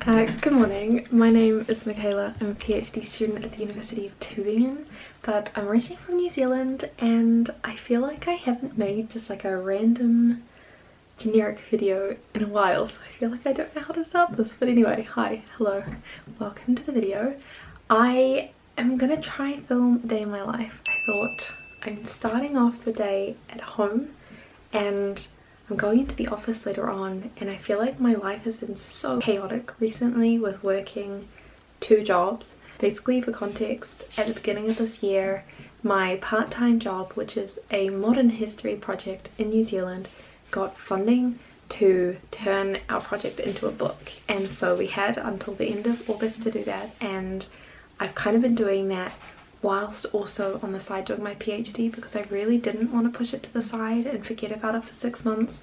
Good morning, my name is Michaela. I'm a PhD student at the University of Tübingen, but I'm originally from New Zealand and I feel like I haven't made just like a random generic video in a while, so I feel like I don't know how to start this. But anyway, hi, hello, welcome to the video. I am gonna try and film a day in my life. I thought I'm starting off the day at home and I'm going into the office later on, and I feel like my life has been so chaotic recently with working 2 jobs. Basically, for context, at the beginning of this year, my part-time job, which is a modern history project in New Zealand, got funding to turn our project into a book. And so we had until the end of August to do that, and I've kind of been doing that whilst also on the side doing my PhD because I really didn't want to push it to the side and forget about it for 6 months.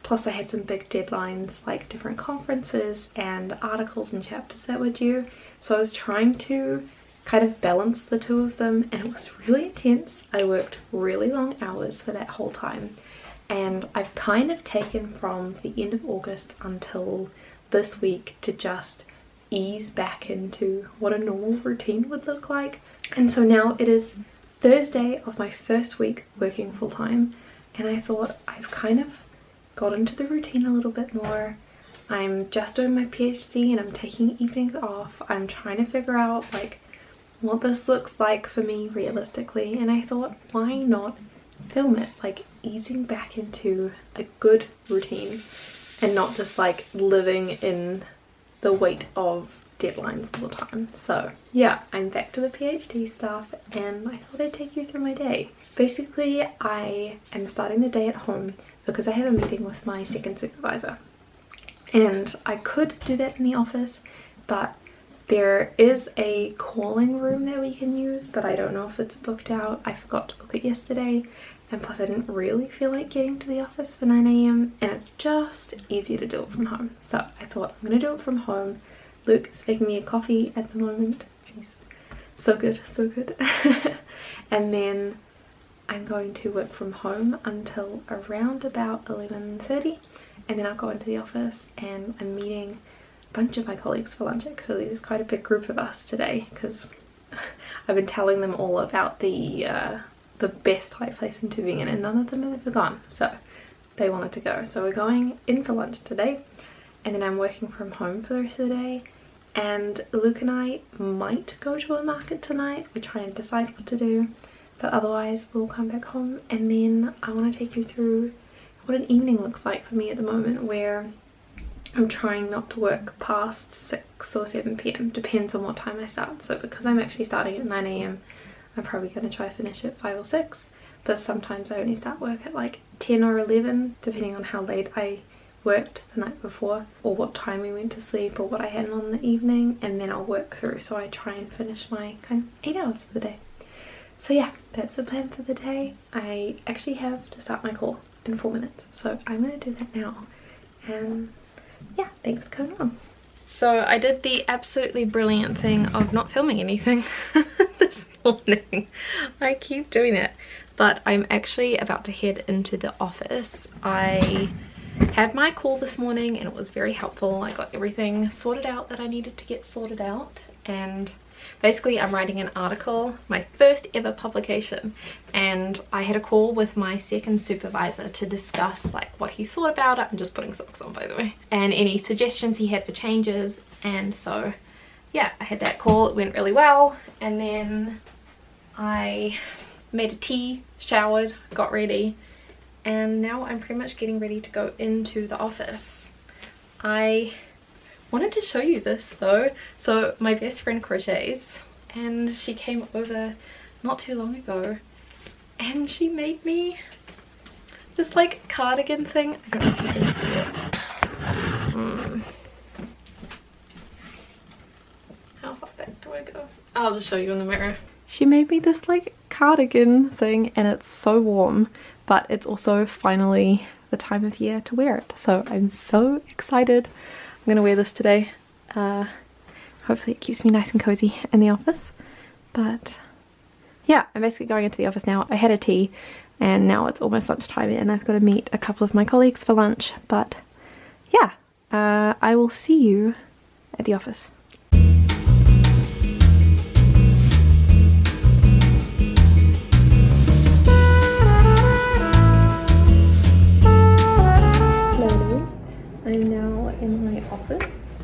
Plus I had some big deadlines like different conferences and articles and chapters that were due, so I was trying to kind of balance the two of them, and it was really intense. I worked really long hours for that whole time, and I've kind of taken from the end of August until this week to just ease back into what a normal routine would look like. And so now it is Thursday of my first week working full-time, and I thought I've kind of got into the routine a little bit more. I'm just doing my PhD and I'm taking evenings off. I'm trying to figure out like what this looks like for me realistically, and I thought, why not film it, like easing back into a good routine and not just like living in the weight of deadlines all the time. So yeah, I'm back to the PhD stuff and I thought I'd take you through my day. Basically, I am starting the day at home because I have a meeting with my second supervisor, and I could do that in the office, but there is a calling room that we can use, but I don't know if it's booked out. I forgot to book it yesterday, and plus I didn't really feel like getting to the office for 9 AM, and it's just easier to do it from home. So I thought I'm gonna do it from home. Luke is making me a coffee at the moment. Jeez, so good, so good. And then I'm going to work from home until around about 11:30, and then I'll go into the office and I'm meeting a bunch of my colleagues for lunch. Actually, there's quite a big group of us today because I've been telling them all about the best Thai place in Tübingen, and none of them have ever gone, so they wanted to go. So we're going in for lunch today, and then I'm working from home for the rest of the day. And Luke and I might go to a market tonight. We're trying to decide what to do, but otherwise we'll come back home. And then I want to take you through what an evening looks like for me at the moment, where I'm trying not to work past 6 or 7 PM, depends on what time I start. So because I'm actually starting at 9 AM, I'm probably going to try to finish at 5 or 6, but sometimes I only start work at like 10 or 11, depending on how late I worked the night before or what time we went to sleep or what I had on the evening, and then I'll work through. So I try and finish my kind of 8 hours for the day. So yeah, that's the plan for the day. I actually have to start my call in 4 minutes, so I'm gonna do that now. And yeah, thanks for coming on. So I did the absolutely brilliant thing of not filming anything this morning. I keep doing it, but I'm actually about to head into the office. I had my call this morning and it was very helpful. I got everything sorted out that I needed to get sorted out, and basically I'm writing an article, my first ever publication, and I had a call with my second supervisor to discuss like what he thought about it. I'm just putting socks on, by the way, and any suggestions he had for changes. And so yeah, I had that call. It went really well, and then I made a tea, showered, got ready, and now I'm pretty much getting ready to go into the office. I wanted to show you this though. So my best friend crochets, and she came over not too long ago and she made me this like cardigan thing. I don't know if you can see it. How far back do I go? I'll just show you in the mirror. She made me this like cardigan thing, and it's so warm, but it's also finally the time of year to wear it, so I'm so excited. I'm gonna wear this today. Hopefully it keeps me nice and cozy in the office. But yeah, I'm basically going into the office now. I had a tea and now it's almost lunchtime and I've got to meet a couple of my colleagues for lunch. But yeah, I will see you at the office. Hello, I'm now in my office.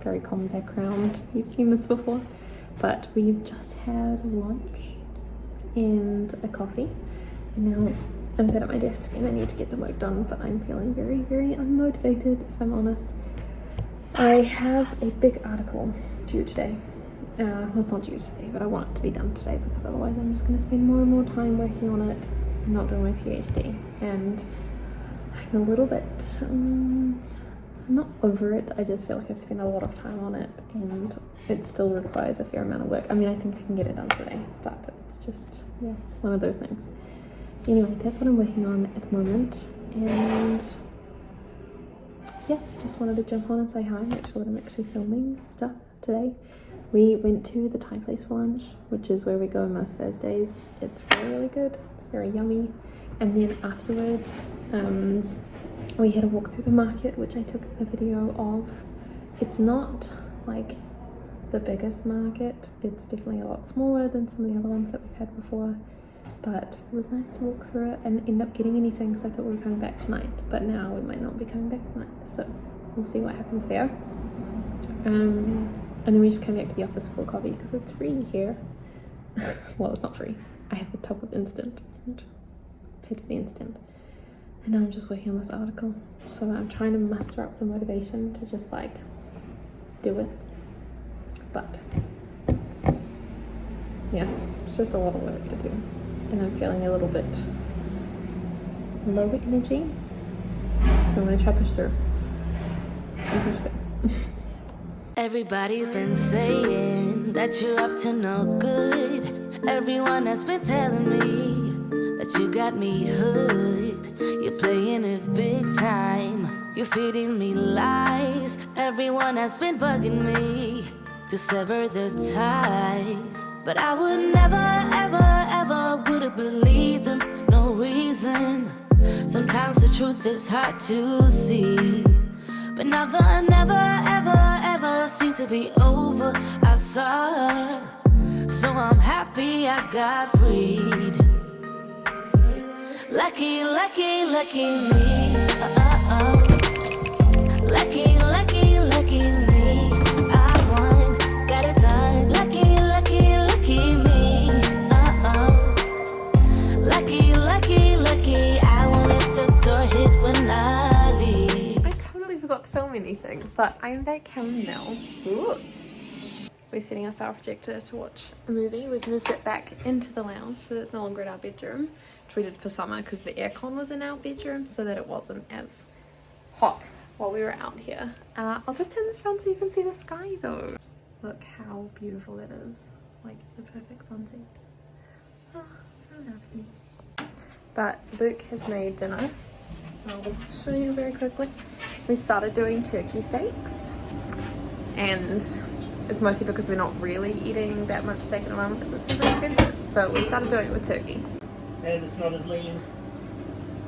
Very common background, you've seen this before, but we've just had lunch and a coffee, and now I'm sat at my desk and I need to get some work done, but I'm feeling very, very unmotivated, if I'm honest. I have a big article due today. Well, it's not due today, but I want it to be done today because otherwise I'm just going to spend more and more time working on it and not doing my PhD. And I'm a little bit, I'm not over it. I just feel like I've spent a lot of time on it and it still requires a fair amount of work. I mean, I think I can get it done today, but it's just, yeah, one of those things. Anyway, that's what I'm working on at the moment, and yeah, just wanted to jump on and say hi, make sure that I'm actually filming stuff today. We went to the Thai place for lunch, which is where we go most Thursdays. It's really, really good. It's very yummy. And then afterwards, we had a walk through the market, which I took a video of. It's not like the biggest market. It's definitely a lot smaller than some of the other ones that we've had before. But it was nice to walk through it and end up getting anything, so I thought we were coming back tonight, but now we might not be coming back tonight, so we'll see what happens there. And then we just came back to the office for coffee because it's free here. Well, it's not free. I have a tub of instant and paid for the instant, and now I'm just working on this article, so I'm trying to muster up the motivation to just like do it, but yeah, it's just a lot of work to do. And I'm feeling a little bit low energy, so I'm gonna try push through. Everybody's been saying that you're up to no good. Everyone has been telling me that you got me hooked. You're playing it big time. You're feeding me lies. Everyone has been bugging me to sever the ties, but I would never, ever would've believed them, no reason. Sometimes the truth is hard to see, but now the never, ever seemed to be over. I saw her, so I'm happy I got freed. Lucky, lucky, lucky me. Lucky, lucky, lucky me. Forgot to film anything, but I'm back home now. Ooh. We're setting up our projector to watch a movie. We've moved it back into the lounge so that it's no longer in our bedroom, which we did for summer because the aircon was in our bedroom so that it wasn't as hot while we were out here. I'll just turn this around so you can see the sky though. Look how beautiful that is, like the perfect sunset. Oh, so lovely. But Luke has made dinner. I'll show you very quickly. We started doing turkey steaks, and it's mostly because we're not really eating that much steak at the moment because it's super expensive, so we started doing it with turkey. And it's not as lean.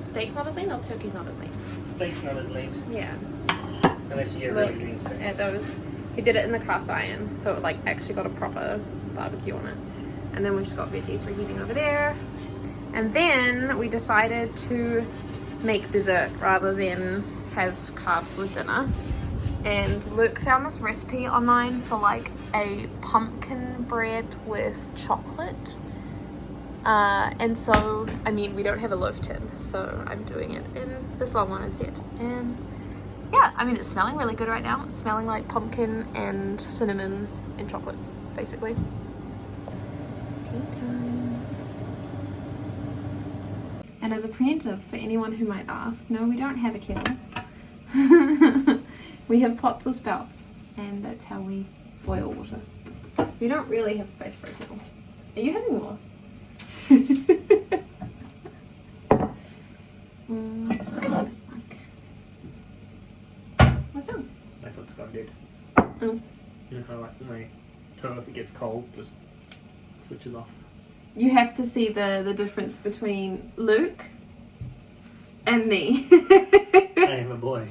Steak's not as lean, or turkey's not as lean? Steak's not as lean. Yeah. Unless you get really lean steak. At those, he did it in the cast iron, so it like actually got a proper barbecue on it. And then we've just got veggies reheating over there. And then we decided to make dessert rather than have carbs with dinner, and Luke found this recipe online for like a pumpkin bread with chocolate, and so I mean we don't have a loaf tin, so I'm doing it in this long one instead. And yeah, I mean it's smelling really good right now. It's smelling like pumpkin and cinnamon and chocolate basically. Tea time. And as a preemptive for anyone who might ask, no, we don't have a kettle. We have pots or spouts, and that's how we boil water. We don't really have space for a kettle. Are you having more? Christmas mug. What's wrong? My foot's gone dead. Oh. You know how like my toe, if it gets cold, just switches off. You have to see the difference between Luke and me. I am a boy.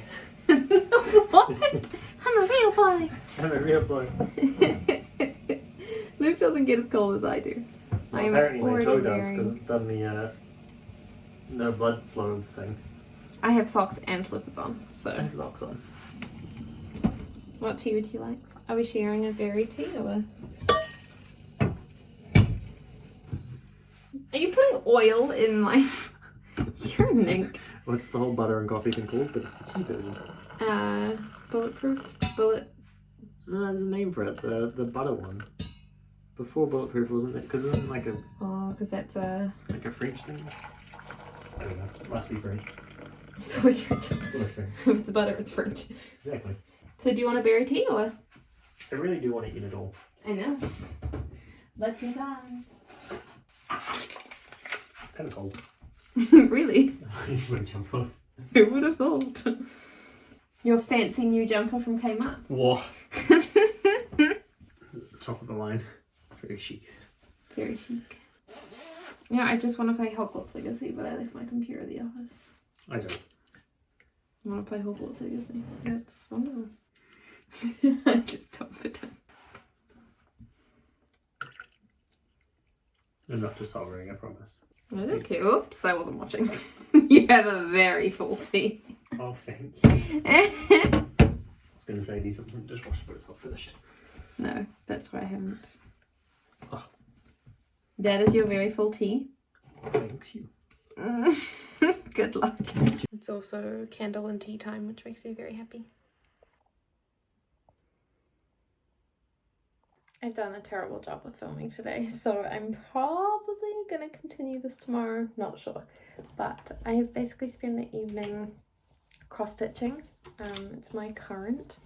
What? I'm I'm a real bloke. Luke doesn't get as cold as I do. Well, I'm apparently my already toe does wearing... because it's done the no blood flow thing. I have socks and slippers on, I so... have socks on. What tea would you like? Are we sharing a berry tea or a... Are you putting oil in my... You're a nink. What's the whole butter and coffee thing called? But it's the tea version. Bulletproof? Bullet... No, there's a name for it. The butter one. Before bulletproof, wasn't it? Because isn't it like a... Oh, because that's a... Like a French thing? I don't know. It must be French. It's always French. It's always French. If it's butter, it's French. Exactly. So do you want a berry tea or? I really do want to eat it all. I know. Let's move on. It's kind of cold. Really? I usually jump on. Who would have thought? Your fancy new jumper from Kmart. Whoa. Top of the line. Very chic. Very chic. Yeah, I just want to play Hogwarts Legacy, but I left my computer at the office. I don't. I want to play Hogwarts Legacy. That's wonderful. I just don't fit in. I'm not just hovering, I promise. Okay, oops, I wasn't watching. You have a very full tea. Oh, thank you. I was going to say decent from the dishwasher, but it's not finished. No, that's why I haven't. Oh. That is your very full tea. Thank you. Good luck. It's also candle and tea time, which makes me very happy. I've done a terrible job of filming today, so I'm probably going to continue this tomorrow. Not sure. But I have basically spent the evening cross-stitching. It's my current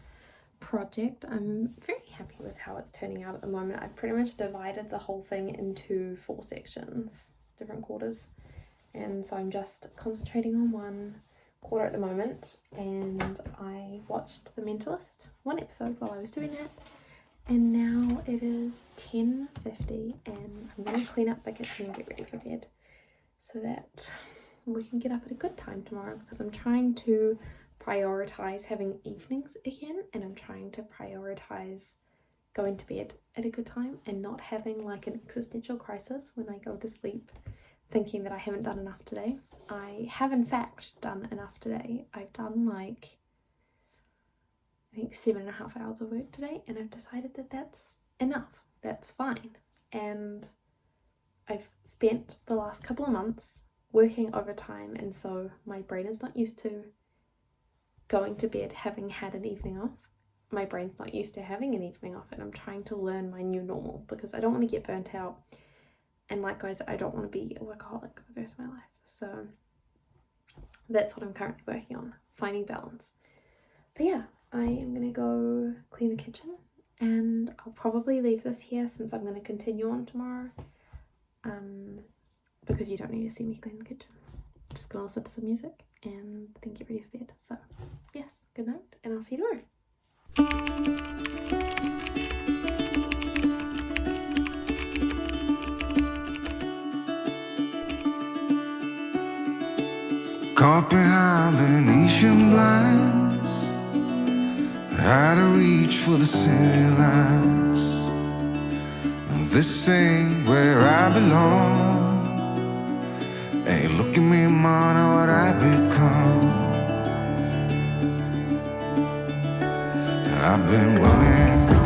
project. I'm very happy with how it's turning out at the moment. I've pretty much divided the whole thing into 4 sections, different quarters. And so I'm just concentrating on one quarter at the moment. And I watched The Mentalist, 1 episode while I was doing it. And now it is 10:50 and I'm going to clean up the kitchen and get ready for bed so that we can get up at a good time tomorrow, because I'm trying to prioritize having evenings again, and I'm trying to prioritize going to bed at a good time and not having like an existential crisis when I go to sleep thinking that I haven't done enough today. I have in fact done enough today. I've done like I think 7.5 hours of work today, and I've decided that that's enough. That's fine. And I've spent the last couple of months working overtime, and so my brain is not used to going to bed having had an evening off. My brain's not used to having an evening off, and I'm trying to learn my new normal because I don't want to get burnt out. And likewise, I don't want to be a workaholic for the rest of my life. So that's what I'm currently working on, finding balance. But yeah, I am going to go clean the kitchen, and I'll probably leave this here since I'm going to continue on tomorrow, because you don't need to see me clean the kitchen. I'm just going to listen to some music and then get ready for bed. So yes, good night, and I'll see you tomorrow. Caught behind Venetian blinds, out of reach for the city lights. This ain't where I belong. Hey, look at me, man, what I've become. I've been running